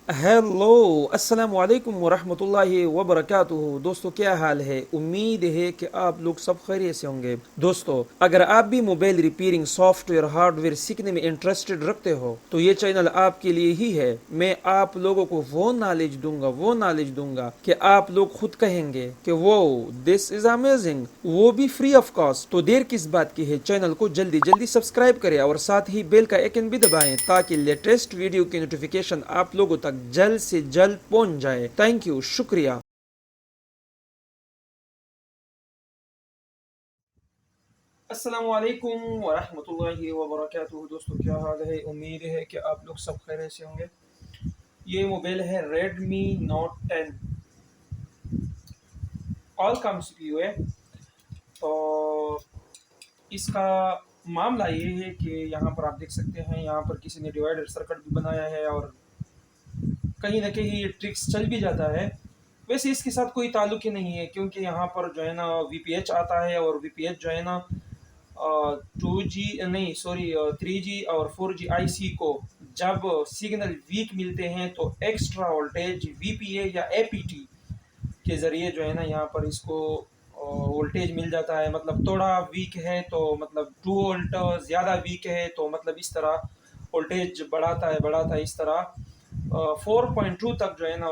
Hello अस्सलाम वालेकुम वरहमतुल्लाहि वबरकातुहू। दोस्तों, क्या हाल है? उम्मीद है कि आप लोग सब खैरियत से होंगे। दोस्तों, अगर आप भी मोबाइल रिपेयरिंग सॉफ्टवेयर हार्डवेयर सीखने में इंटरेस्टेड रखते हो तो ये चैनल आपके लिए ही है। मैं आप लोगों को वो नॉलेज दूंगा कि आप लोग खुद कहेंगे कि वो दिस इज अमेजिंग, वो भी फ्री ऑफ कॉस्ट। तो देर किस बात की है, चैनल को जल्दी जल्दी सब्सक्राइब करें और साथ ही बेल का आइकन भी दबाएं ताकि लेटेस्ट वीडियो की नोटिफिकेशन आप लोगों तक जल्द से जल्द पहुंच जाए। थैंक यू, शुक्रिया। अस्सलाम वालेकुम वरहमतुल्लाहि वबरकातुहू। दोस्तों, क्या हाल है? उम्मीद है कि आप लोग सब खैरियत से होंगे। ये मोबाइल है Redmi note 10, all come CPU है। तो इसका मामला ये है कि यहाँ पर आप देख सकते हैं, यहाँ पर किसी ने डिवाइडर सर्किट भी बनाया है और कहीं ना कहीं ये ट्रिक्स चल भी जाता है। वैसे इसके साथ कोई ताल्लुक ही नहीं है, क्योंकि यहाँ पर जो है ना वीपीएच आता है, और वीपीएच जो है ना 2G नहीं, सॉरी, 3G और 4G आईसी को जब सिग्नल वीक मिलते हैं तो एक्स्ट्रा वोल्टेज वीपीए या एपीटी के ज़रिए जो है ना यहाँ पर इसको वोल्टेज मिल जाता है। मतलब थोड़ा वीक है तो मतलब 2 वोल्ट, ज़्यादा वीक है तो मतलब इस तरह वोल्टेज बढ़ाता है इस तरह 4.2 तक जो है ना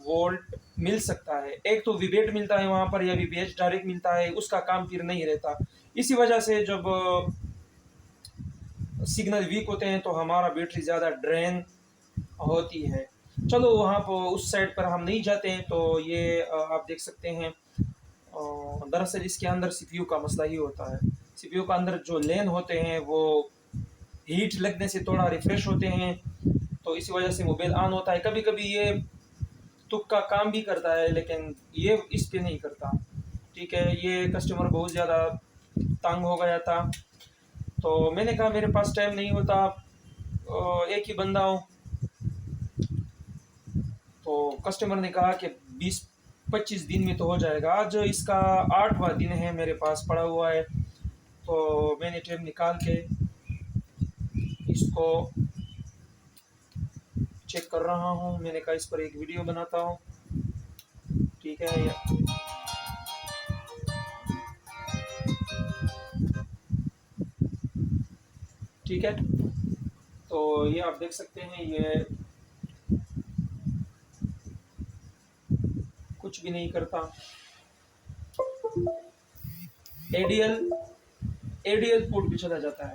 वोल्ट मिल सकता है। एक तो विवेट मिलता है वहाँ पर, या वीपीएच डायरेक्ट मिलता है, उसका काम फिर नहीं रहता। इसी वजह से जब सिग्नल वीक होते हैं तो हमारा बैटरी ज़्यादा ड्रेन होती है। चलो, वहाँ पर उस साइड पर हम नहीं जाते हैं। तो ये आप देख सकते हैं, दरअसल इसके अंदर सीपीयू का मसला ही होता है। सीपीयू का अंदर जो लेन होते हैं वो हीट लगने से थोड़ा रिफ्रेश होते हैं, तो इसी वजह से मोबाइल ऑन होता है। कभी कभी ये तुक का काम भी करता है, लेकिन ये इस पे नहीं करता। ठीक है, ये कस्टमर बहुत ज़्यादा तंग हो गया था, तो मैंने कहा मेरे पास टाइम नहीं होता, एक ही बंदा हूँ। तो कस्टमर ने कहा कि 20-25 दिन में तो हो जाएगा। आज इसका 8वां दिन है, मेरे पास पड़ा हुआ है। तो मैंने टाइम निकाल के इसको चेक कर रहा हूँ। मैंने कहा इस पर एक वीडियो बनाता हूँ। ठीक है, ठीक है। तो ये आप देख सकते हैं, ये कुछ भी नहीं करता। एडीएल एडीएल पोर्ट भी चला जाता है।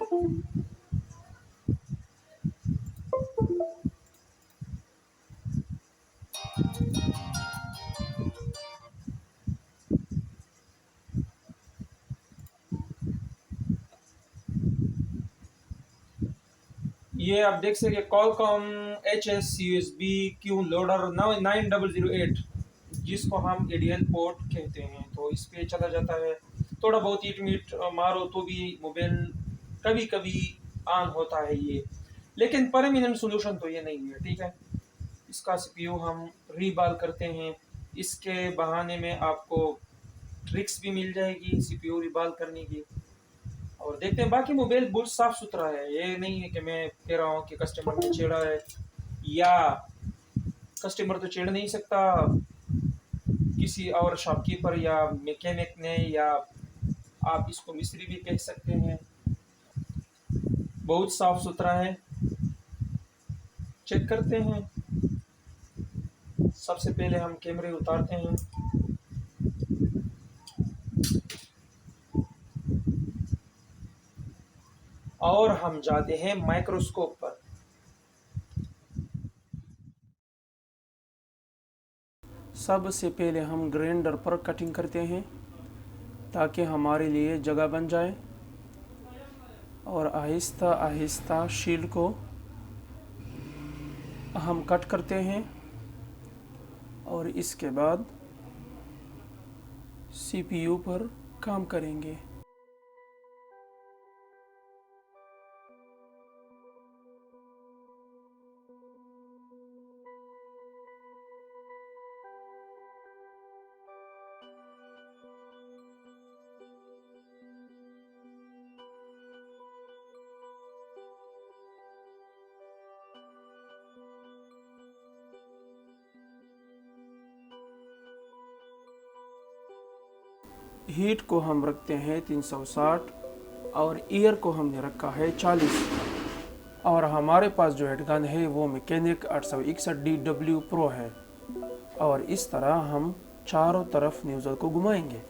ये आप देख सकते हैं, कॉलकॉम HSUSB क्यू लोडर 9008, जिसको हम एडीएल पोर्ट कहते हैं। तो इस पे चला जाता है। थोड़ा बहुत ईट मीट मारो तो भी मोबाइल कभी कभी ऑन होता है ये, लेकिन परमानेंट सोल्यूशन तो ये नहीं है। ठीक है, इसका सीपीयू हम रीबाल करते हैं। इसके बहाने में आपको ट्रिक्स भी मिल जाएगी सीपीयू रीबाल करने की। और देखते हैं, बाकी मोबाइल बहुत साफ सुथरा है। ये नहीं है कि मैं कह रहा हूँ कि कस्टमर ने छेड़ा है, या कस्टमर तो छेड़ नहीं सकता, किसी और शॉपकीपर या मैकेनिक ने, या आप इसको मिस्त्री भी कह सकते हैं। बहुत साफ सुथरा है। चेक करते हैं। सबसे पहले हम कैमरे उतारते हैं। और हम जाते हैं माइक्रोस्कोप पर। सबसे पहले हम ग्राइंडर पर कटिंग करते हैं ताकि हमारे लिए जगह बन जाए, और आहिस्ता आहिस्ता शील को हम कट करते हैं, और इसके बाद सीपीयू पर काम करेंगे। हीट को हम रखते हैं 360 और ईयर को हमने रखा है 40। और हमारे पास जो हेडगन है वो मैकेनिक 861DW प्रो है। और इस तरह हम चारों तरफ न्यूज़र को घुमाएंगे।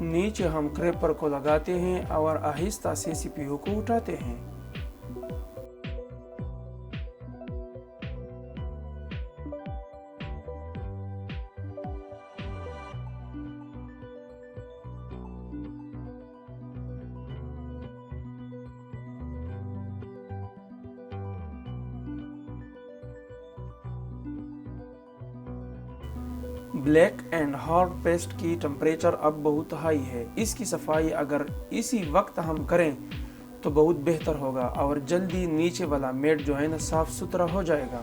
नीचे हम क्रैपर को लगाते हैं और आहिस्ता से सीपीयू को उठाते हैं। ब्लैक एंड हॉट पेस्ट की टेम्परेचर अब बहुत हाई है। इसकी सफाई अगर इसी वक्त हम करें तो बहुत बेहतर होगा और जल्दी नीचे वाला मैट जो है ना साफ सुथरा हो जाएगा।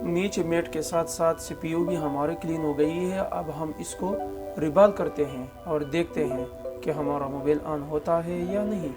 नीचे मेट के साथ साथ सीपीयू भी हमारे क्लीन हो गई है। अब हम इसको रिबाल करते हैं और देखते हैं कि हमारा मोबाइल ऑन होता है या नहीं।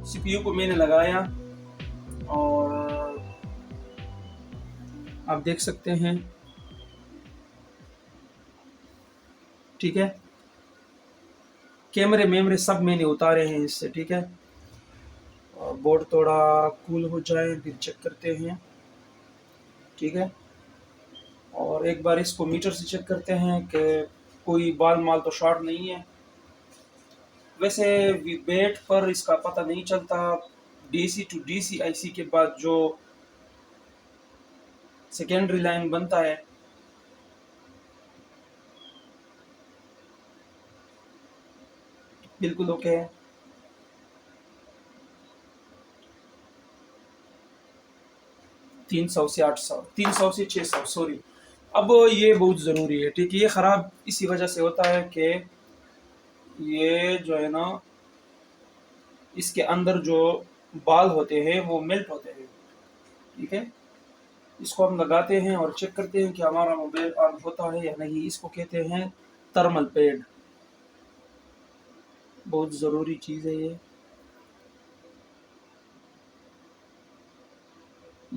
सीपीयू को मैंने लगाया और आप देख सकते हैं, ठीक है। कैमरे मेमरे सब मैंने उतारे हैं इससे, ठीक है। और बोर्ड थोड़ा कूल हो जाए फिर चेक करते हैं, ठीक है। और एक बार इसको मीटर से चेक करते हैं कि कोई बाल माल तो शॉर्ट नहीं है। वैसे वेट पर इसका पता नहीं चलता। डीसी टू डीसी आईसी के बाद जो सेकेंडरी लाइन बनता है, बिल्कुल ओके है। तीन सौ से 800, 300 से 600, सॉरी। अब ये बहुत ज़रूरी है, ठीक है। ये ख़राब इसी वजह से होता है कि ये जो है ना, इसके अंदर जो बाल होते हैं वो मेल्ट होते हैं, ठीक है। इसको हम लगाते हैं और चेक करते हैं कि हमारा मोबाइल ऑन होता है या नहीं। इसको कहते हैं थर्मल पैड, बहुत ज़रूरी चीज़ है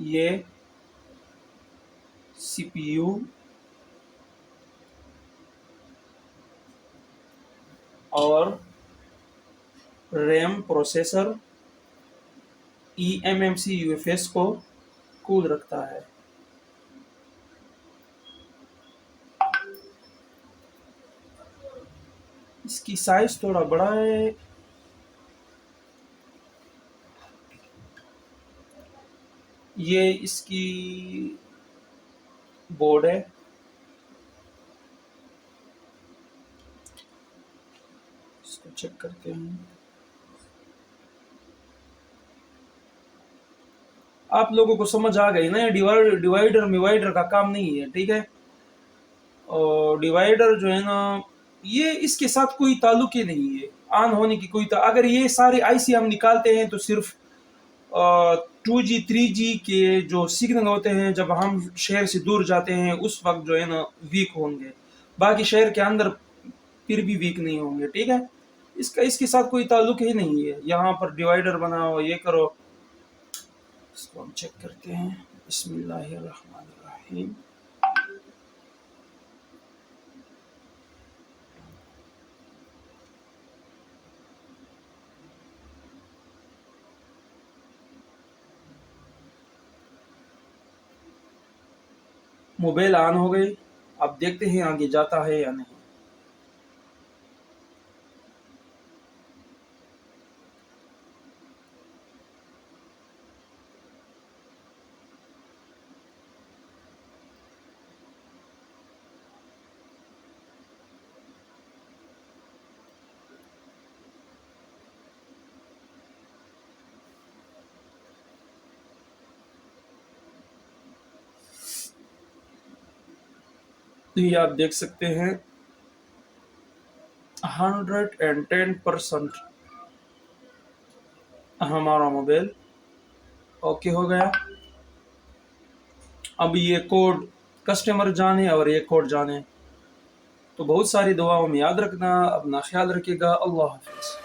ये सीपीयू और रैम प्रोसेसर eMMC UFS को कूल रखता है। इसकी साइज थोड़ा बड़ा है, ये इसकी बोर्ड है, चेक करते हैं। आप लोगों को समझ आ गई ना, ये डिवाइडर मिवाइडर का काम नहीं है, ठीक है। और डिवाइडर जो है ना, ये इसके साथ कोई ताल्लुक ही नहीं है, ऑन होने की कोई अगर ये सारे आईसी हम निकालते हैं तो सिर्फ 2G 3G के जो सिग्नल होते हैं जब हम शहर से दूर जाते हैं उस वक्त जो है ना वीक होंगे, बाकी शहर के अंदर फिर भी वीक नहीं होंगे, ठीक है। इसके साथ कोई ताल्लुक ही नहीं है। यहाँ पर डिवाइडर बनाओ, ये करो। इसको हम चेक करते हैं। बिस्मिल्लाहिर्रहमानिर्रहीम। मोबाइल ऑन हो गई। अब देखते हैं आगे जाता है या नहीं। तो ये आप देख सकते हैं 110% हमारा मोबाइल ओके हो गया। अब ये कोड कस्टमर जाने और ये कोड जाने। तो बहुत सारी दुआओं में याद रखना, अपना ख्याल रखिएगा। अल्लाह हाफिज़।